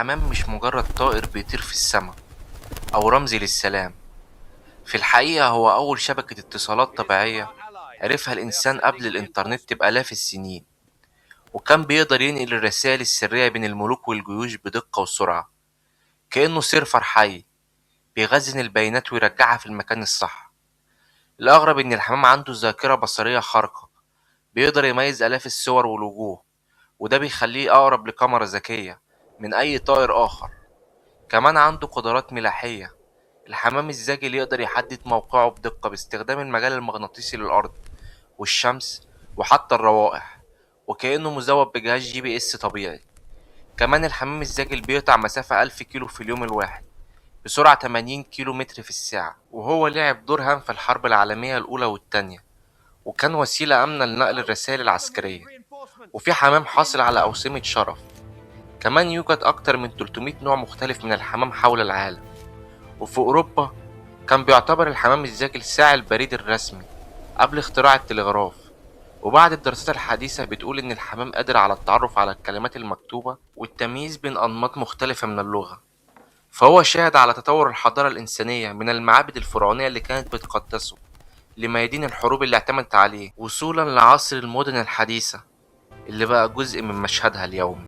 الحمام مش مجرد طائر بيطير في السماء أو رمز للسلام. في الحقيقة هو أول شبكة اتصالات طبيعية عرفها الإنسان قبل الإنترنت بآلاف السنين، وكان بيقدر ينقل الرسائل السرية بين الملوك والجيوش بدقة وسرعة، كأنه سيرفر حي بيخزن البيانات ويرجعها في المكان الصح. الأغرب إن الحمام عنده ذاكرة بصرية خارقة، بيقدر يميز آلاف الصور والوجوه، وده بيخليه أقرب لكاميرا ذكية من أي طائر آخر. كمان عنده قدرات ملاحية، الحمام الزاجل يقدر يحدد موقعه بدقة باستخدام المجال المغناطيسي للأرض والشمس وحتى الروائح، وكأنه مزود بجهاز GPS طبيعي. كمان الحمام الزاجل بيقطع مسافة 1000 كيلو في اليوم الواحد بسرعة 80 كيلو متر في الساعة، وهو لعب دور هام في الحرب العالمية الأولى والتانية، وكان وسيلة آمنة لنقل الرسائل العسكرية. وفي حمام حاصل على أوسمة شرف. كمان يوجد أكتر من 300 نوع مختلف من الحمام حول العالم، وفي أوروبا كان بيعتبر الحمام الزاجل ساعي البريد الرسمي قبل اختراع التلغراف. وبعد الدراسات الحديثة بتقول إن الحمام قادر على التعرف على الكلمات المكتوبة والتمييز بين أنماط مختلفة من اللغة. فهو شاهد على تطور الحضارة الإنسانية من المعابد الفرعونية اللي كانت بتقدسه لميادين الحروب اللي اعتمدت عليه، وصولا لعصر المدن الحديثة اللي بقى جزء من مشهدها اليومي.